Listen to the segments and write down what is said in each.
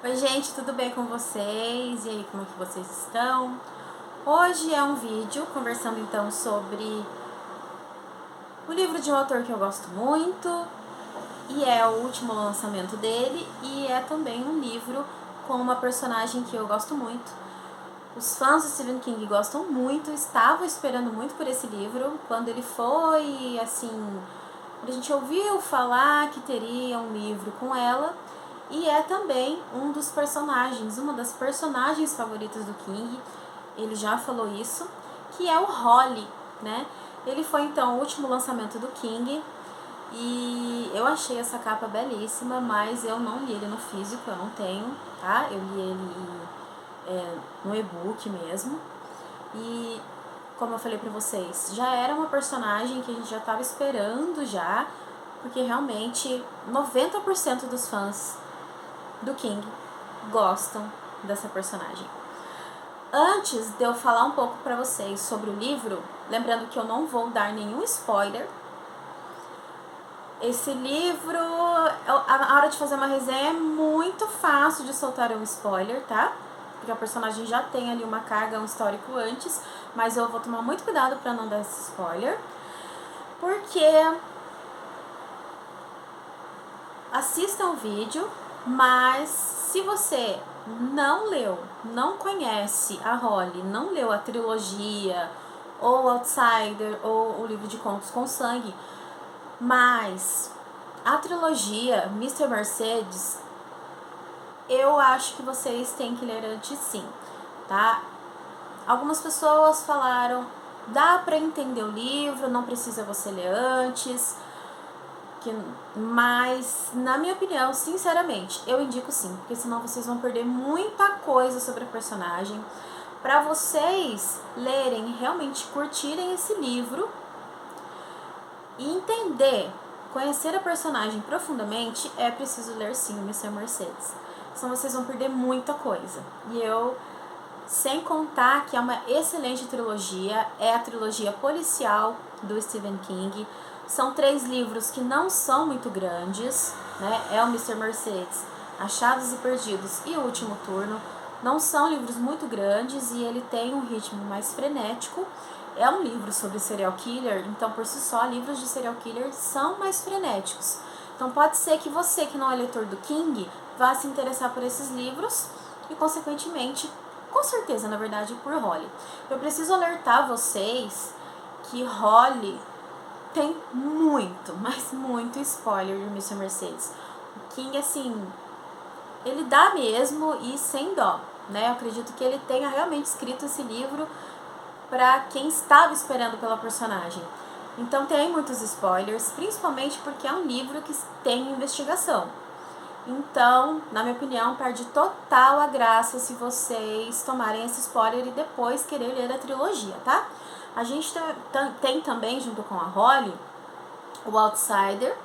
Oi gente, tudo bem com vocês? E aí, como é que vocês estão? Hoje é um vídeo conversando então sobre o livro de um autor que eu gosto muito e é o último lançamento dele e é também um livro com uma personagem que eu gosto muito. Os fãs do Stephen King gostam muito, estavam esperando muito por esse livro. Quando ele foi, assim, a gente ouviu falar que teria um livro com ela, e é também um dos personagens, uma das personagens favoritas do King, ele já falou isso, que é o Holly, né? Ele foi então o último lançamento do King, e eu achei essa capa belíssima, mas eu não li ele no físico, eu não tenho, tá? Eu li ele no e-book mesmo. E como eu falei pra vocês, já era uma personagem que a gente já tava esperando já, porque realmente 90% dos fãs do King gostam dessa personagem. Antes de eu falar um pouco pra vocês sobre o livro, lembrando que eu não vou dar nenhum spoiler. Esse livro, a hora de fazer uma resenha é muito fácil de soltar um spoiler, tá? Porque a personagem já tem ali uma carga, um histórico antes, mas eu vou tomar muito cuidado pra não dar esse spoiler. Porque assistam o vídeo, mas se você não leu, não conhece a Holly, não leu a trilogia, ou Outsider, ou o livro de contos com sangue, mas a trilogia Mr. Mercedes, eu acho que vocês têm que ler antes sim, tá? Algumas pessoas falaram, dá pra entender o livro, não precisa você ler antes, mas na minha opinião, sinceramente, eu indico sim, porque senão vocês vão perder muita coisa sobre a personagem. Pra vocês lerem, realmente curtirem esse livro e entender, conhecer a personagem profundamente, é preciso ler sim o Mr. Mercedes. Senão vocês vão perder muita coisa. E eu, sem contar que é uma excelente trilogia, é a trilogia policial do Stephen King. São 3 livros que não são muito grandes, né? É o Mr. Mercedes, Achados e Perdidos e O Último Turno. Não são livros muito grandes e ele tem um ritmo mais frenético. É um livro sobre serial killer, então por si só, livros de serial killer são mais frenéticos. Então pode ser que você, que não é leitor do King, vá se interessar por esses livros e, consequentemente, com certeza, na verdade, por Holly. Eu preciso alertar vocês que Holly tem muito, mas muito spoiler do Mr. Mercedes. O King, assim, ele dá mesmo e sem dó, né? Eu acredito que ele tenha realmente escrito esse livro para quem estava esperando pela personagem. Então tem muitos spoilers, principalmente porque é um livro que tem investigação. Então, na minha opinião, perde total a graça se vocês tomarem esse spoiler e depois querer ler a trilogia, tá? A gente tem também, junto com a Holly, o Outsider,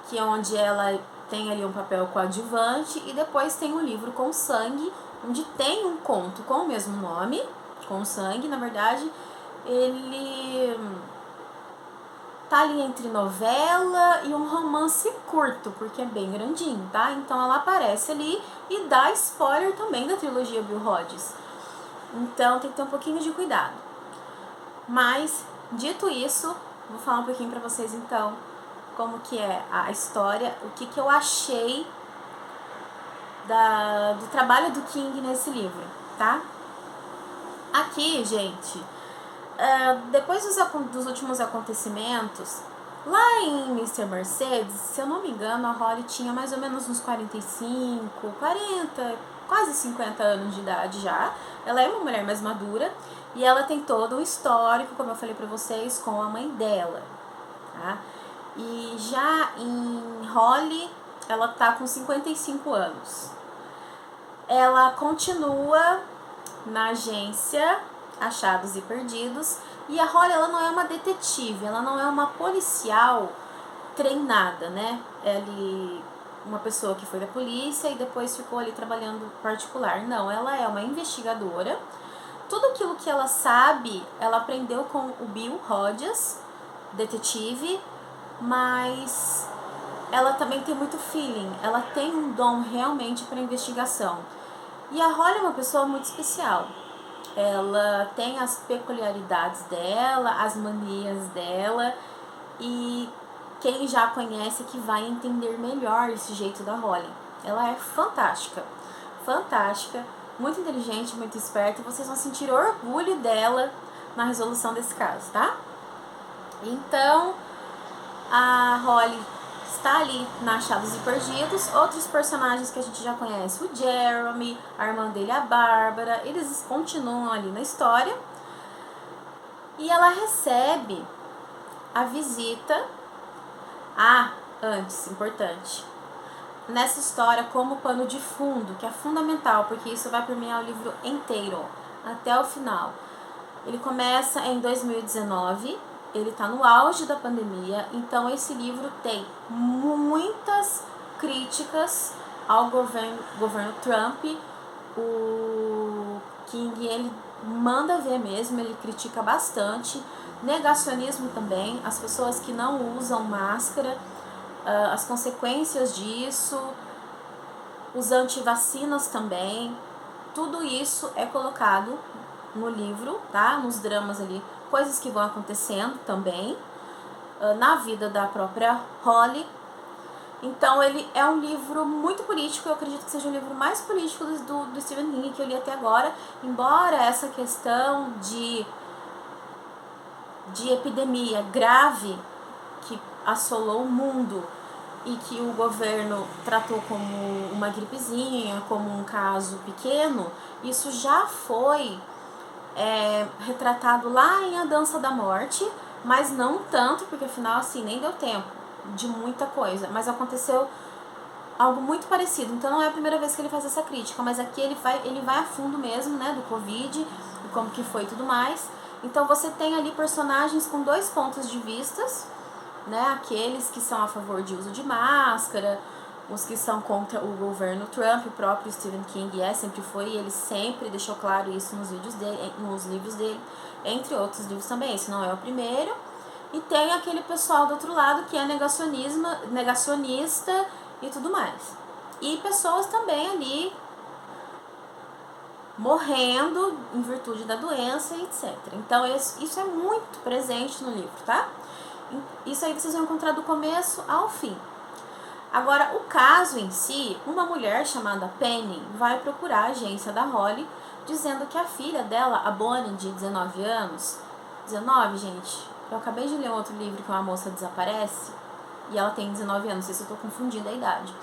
que é onde ela tem ali um papel coadjuvante, e depois tem um livro com sangue, onde tem um conto com o mesmo nome, com sangue, na verdade, ele tá ali entre novela e um romance curto, porque é bem grandinho, tá? Então ela aparece ali e dá spoiler também da trilogia Bill Hodges. Então tem que ter um pouquinho de cuidado. Mas, dito isso, vou falar um pouquinho pra vocês então como que é a história, o que eu achei do trabalho do King nesse livro, tá? Aqui, gente, depois dos últimos acontecimentos, lá em Mr. Mercedes, se eu não me engano, a Holly tinha mais ou menos uns 45, 40, quase 50 anos de idade já. Ela é uma mulher mais madura e ela tem todo o histórico, como eu falei pra vocês, com a mãe dela, tá? E já em Holly, ela tá com 55 anos. Ela continua na agência Achados e Perdidos, e a Holly, ela não é uma detetive, ela não é uma policial treinada, né? Ela uma pessoa que foi da polícia e depois ficou ali trabalhando particular. Não, ela é uma investigadora. Tudo aquilo que ela sabe, ela aprendeu com o Bill Hodges, detetive, mas ela também tem muito feeling, ela tem um dom realmente para investigação. E a Holly é uma pessoa muito especial. Ela tem as peculiaridades dela, as manias dela, e quem já conhece que vai entender melhor esse jeito da Holly. Ela é fantástica, fantástica, muito inteligente, muito esperta, e vocês vão sentir orgulho dela na resolução desse caso, tá? Então, a Holly está ali na Achados e Perdidos. Outros personagens que a gente já conhece, o Jeremy, a irmã dele, a Bárbara, eles continuam ali na história. E ela recebe a visita. Antes, importante, nessa história, como pano de fundo, que é fundamental, porque isso vai permear o livro inteiro, até o final. Ele começa em 2019, ele está no auge da pandemia, então esse livro tem muitas críticas ao governo Trump. O King, ele manda ver mesmo, ele critica bastante. Negacionismo também, as pessoas que não usam máscara, as consequências disso, os antivacinas também, tudo isso é colocado no livro, tá? Nos dramas ali, coisas que vão acontecendo também na vida da própria Holly. Então ele é um livro muito político, eu acredito que seja o livro mais político do Stephen King que eu li até agora, embora essa questão de epidemia grave que assolou o mundo e que o governo tratou como uma gripezinha, como um caso pequeno, isso já foi retratado lá em A Dança da Morte, mas não tanto, porque afinal assim nem deu tempo de muita coisa, mas aconteceu algo muito parecido. Então não é a primeira vez que ele faz essa crítica, mas aqui ele vai a fundo mesmo, né, do Covid e como que foi e tudo mais. Então você tem ali personagens com dois pontos de vistas, né, aqueles que são a favor de uso de máscara, os que são contra o governo Trump. O próprio Stephen King sempre foi, e ele sempre deixou claro isso nos vídeos dele, nos livros dele, entre outros livros também. Esse não é o primeiro. E tem aquele pessoal do outro lado que é negacionista e tudo mais. E pessoas também ali morrendo em virtude da doença, etc. Então isso é muito presente no livro, tá? Isso aí vocês vão encontrar do começo ao fim. Agora, o caso em si, uma mulher chamada Penny vai procurar a agência da Holly, dizendo que a filha dela, a Bonnie, de 19 anos... 19, gente, eu acabei de ler um outro livro que uma moça desaparece, e ela tem 19 anos, não sei se eu tô confundindo a idade.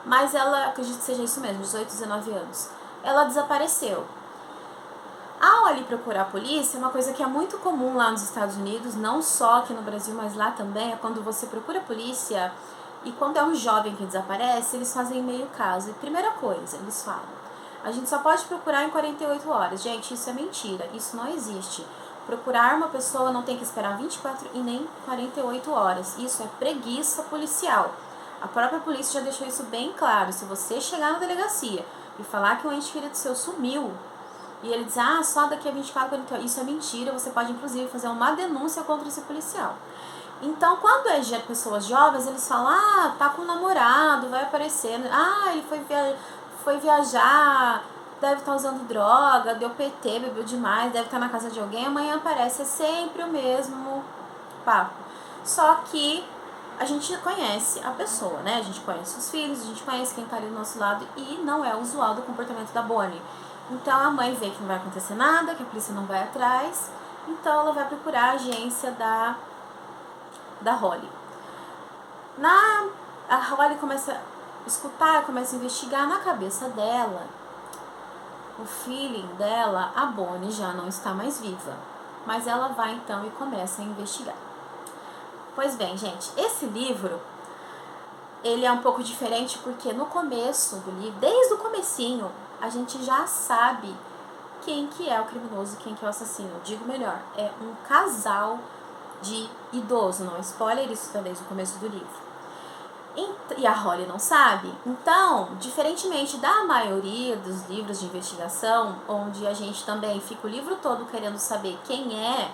Mas ela, acredito que seja isso mesmo, 18, 19 anos. Ela desapareceu. Ao ali procurar a polícia, uma coisa que é muito comum lá nos Estados Unidos, não só aqui no Brasil, mas lá também, é quando você procura a polícia e quando é um jovem que desaparece, eles fazem meio caso. E primeira coisa, eles falam, a gente só pode procurar em 48 horas. Gente, isso é mentira, isso não existe. Procurar uma pessoa não tem que esperar 24 e nem 48 horas. Isso é preguiça policial. A própria polícia já deixou isso bem claro. Se você chegar na delegacia e falar que um ente querido seu sumiu, e ele diz, só daqui a 24, 48 horas, isso é mentira, você pode inclusive fazer uma denúncia contra esse policial. Então, quando é de pessoas jovens, eles falam, tá com um namorado, vai aparecer, ele foi viajar, deve estar usando droga, deu PT, bebeu demais, deve estar na casa de alguém, amanhã aparece, é sempre o mesmo papo. Só que a gente conhece a pessoa, né? A gente conhece os filhos, a gente conhece quem tá ali do nosso lado e não é usual do comportamento da Bonnie. Então a mãe vê que não vai acontecer nada, que a polícia não vai atrás, então ela vai procurar a agência da Holly. A Holly começa a escutar, começa a investigar. Na cabeça dela, o feeling dela, a Bonnie já não está mais viva. Mas ela vai então e começa a investigar. Pois bem, gente, esse livro, ele é um pouco diferente porque no começo do livro, desde o comecinho, a gente já sabe quem que é o criminoso, quem que é o assassino. Eu digo melhor, é um casal de idoso, não é spoiler, isso está desde o começo do livro. E a Holly não sabe. Então, diferentemente da maioria dos livros de investigação, onde a gente também fica o livro todo querendo saber quem é,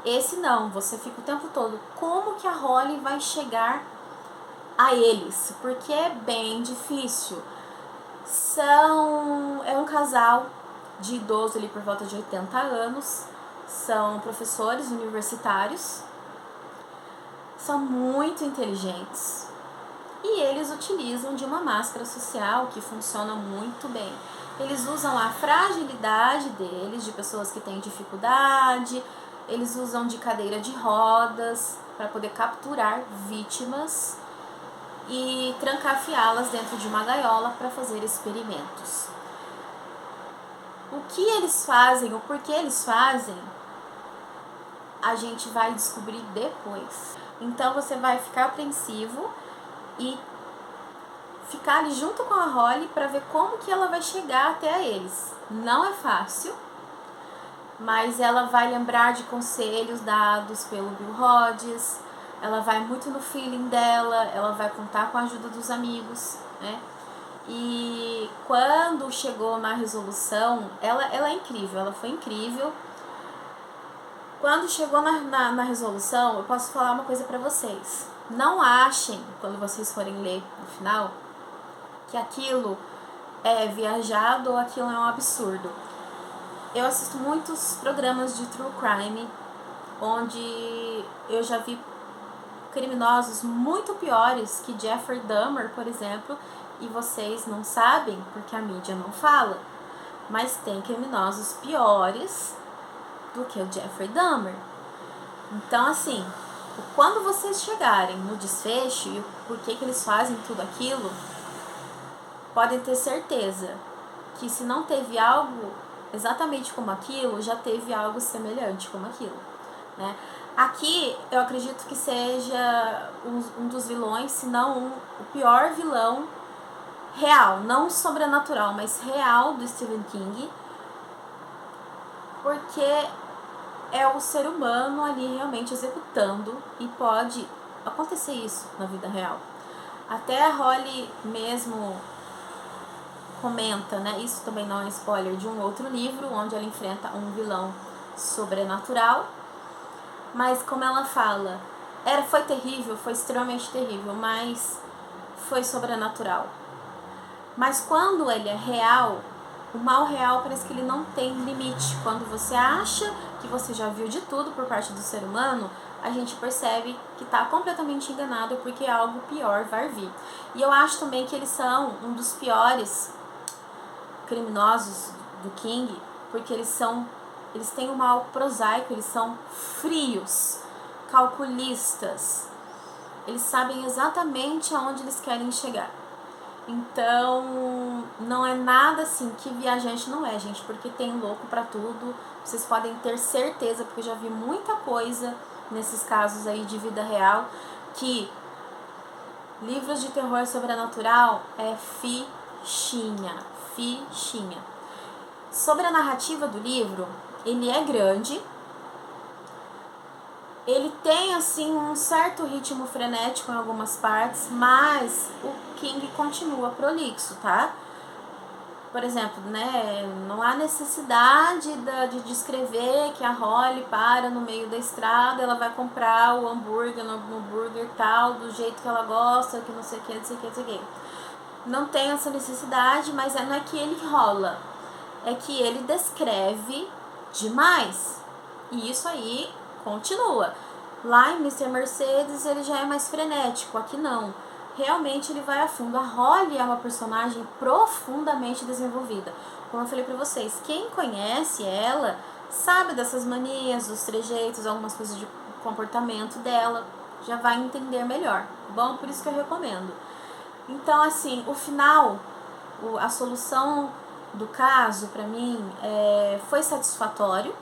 esse não, você fica o tempo todo, como que a Holly vai chegar a eles, porque é bem difícil. É um casal de idoso ali por volta de 80 anos, são professores universitários, são muito inteligentes e eles utilizam de uma máscara social que funciona muito bem. Eles usam a fragilidade deles, de pessoas que têm dificuldade, eles usam de cadeira de rodas para poder capturar vítimas e trancafiá-las dentro de uma gaiola para fazer experimentos. O que eles fazem, o porquê eles fazem, a gente vai descobrir depois. Então você vai ficar apreensivo e ficar ali junto com a Holly para ver como que ela vai chegar até eles. Não é fácil, mas ela vai lembrar de conselhos dados pelo Bill Hodges, ela vai muito no feeling dela, ela vai contar com a ajuda dos amigos, né? E quando chegou na resolução, ela é incrível, ela foi incrível. Quando chegou na resolução, eu posso falar uma coisa pra vocês. Não achem, quando vocês forem ler no final, que aquilo é viajado ou aquilo é um absurdo. Eu assisto muitos programas de true crime, onde eu já vi criminosos muito piores que Jeffrey Dahmer, por exemplo, e vocês não sabem porque a mídia não fala, mas tem criminosos piores do que o Jeffrey Dahmer. Então, assim, quando vocês chegarem no desfecho e o porquê que eles fazem tudo aquilo, podem ter certeza que se não teve algo exatamente como aquilo, já teve algo semelhante como aquilo, né? Aqui eu acredito que seja um dos vilões, se não o pior vilão real, não sobrenatural, mas real do Stephen King, porque é o ser humano ali realmente executando e pode acontecer isso na vida real. Até a Holly mesmo comenta, né? Isso também não é spoiler de um outro livro, onde ela enfrenta um vilão sobrenatural. Mas como ela fala, foi terrível, foi extremamente terrível, mas foi sobrenatural. Mas quando ele é real, o mal real parece que ele não tem limite. Quando você acha que você já viu de tudo por parte do ser humano, a gente percebe que está completamente enganado porque algo pior vai vir. E eu acho também que eles são um dos piores criminosos do King, porque eles têm um mal prosaico, eles são frios, calculistas. Eles sabem exatamente aonde eles querem chegar. Então, não é nada assim que viajante não é, gente, porque tem louco pra tudo. Vocês podem ter certeza, porque eu já vi muita coisa nesses casos aí de vida real, que livros de terror sobrenatural é fichinha. Sobre a narrativa do livro, ele é grande, ele tem assim um certo ritmo frenético em algumas partes, mas o King continua prolixo, tá? Por exemplo, né, não há necessidade de descrever que a Holly para no meio da estrada, ela vai comprar o hambúrguer no burger tal, do jeito que ela gosta, que não sei o que, não sei o que, não sei o que. Não tem essa necessidade, mas não é que ele rola, é que ele descreve demais. E isso aí continua. Lá em Mr. Mercedes ele já é mais frenético, aqui não. Realmente ele vai a fundo. A Holly é uma personagem profundamente desenvolvida. Como eu falei pra vocês, quem conhece ela sabe dessas manias, dos trejeitos, algumas coisas de comportamento dela, já vai entender melhor. Bom, por isso que eu recomendo. Então, assim, o final, a solução do caso, pra mim, foi satisfatório.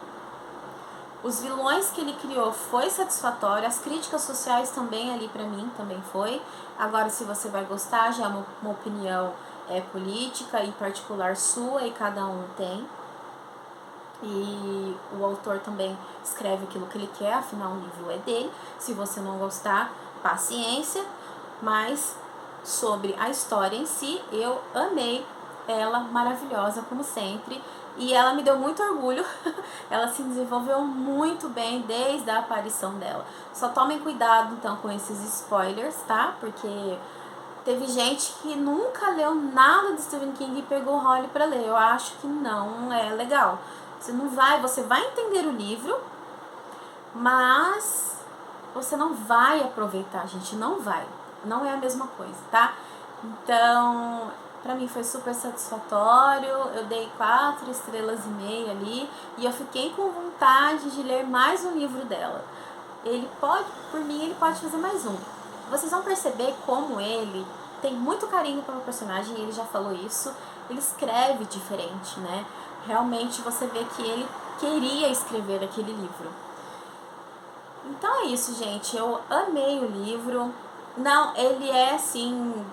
Os vilões que ele criou foi satisfatório. As críticas sociais também ali pra mim, também foi. Agora, se você vai gostar, já é uma opinião política e particular sua, e cada um tem. E o autor também escreve aquilo que ele quer, afinal o livro é dele. Se você não gostar, paciência. Mas sobre a história em si, eu amei ela, maravilhosa como sempre. E ela me deu muito orgulho, ela se desenvolveu muito bem desde a aparição dela. Só tomem cuidado então com esses spoilers, tá? Porque teve gente que nunca leu nada de Stephen King e pegou o Holly pra ler. Eu acho que não é legal. Você vai entender o livro, mas você não vai aproveitar, gente, não vai. Não é a mesma coisa, tá? Então, pra mim foi super satisfatório. Eu dei 4,5 estrelas ali e eu fiquei com vontade de ler mais um livro dela. Ele pode, por mim, ele pode fazer mais um. Vocês vão perceber como ele tem muito carinho pelo personagem, ele já falou isso. Ele escreve diferente, né? Realmente você vê que ele queria escrever aquele livro. Então é isso, gente. Eu amei o livro. Não, ele é assim,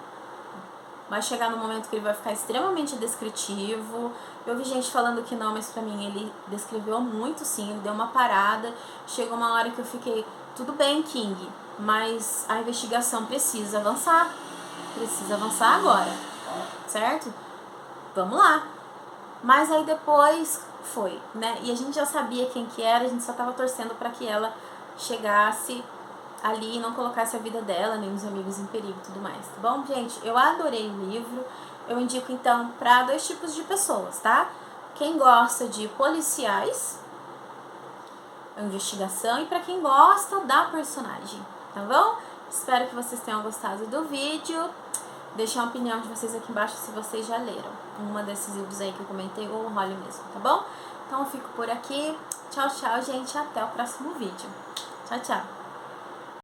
vai chegar no momento que ele vai ficar extremamente descritivo. Eu vi gente falando que não, mas pra mim ele descreveu muito, sim. Ele deu uma parada. Chegou uma hora que eu fiquei, tudo bem, King, mas a investigação precisa avançar. Precisa avançar agora, certo? Vamos lá. Mas aí depois foi, né? E a gente já sabia quem que era, a gente só tava torcendo pra que ela chegasse ali e não colocasse a vida dela, nem os amigos em perigo e tudo mais, tá bom, gente? Eu adorei o livro. Eu indico, então, para 2 tipos de pessoas, tá? Quem gosta de policiais, investigação, e para quem gosta da personagem, tá bom? Espero que vocês tenham gostado do vídeo. Deixem a opinião de vocês aqui embaixo se vocês já leram uma desses livros aí que eu comentei, ou o Holly mesmo, tá bom? Então eu fico por aqui. Tchau, tchau, gente. Até o próximo vídeo. Tchau, tchau.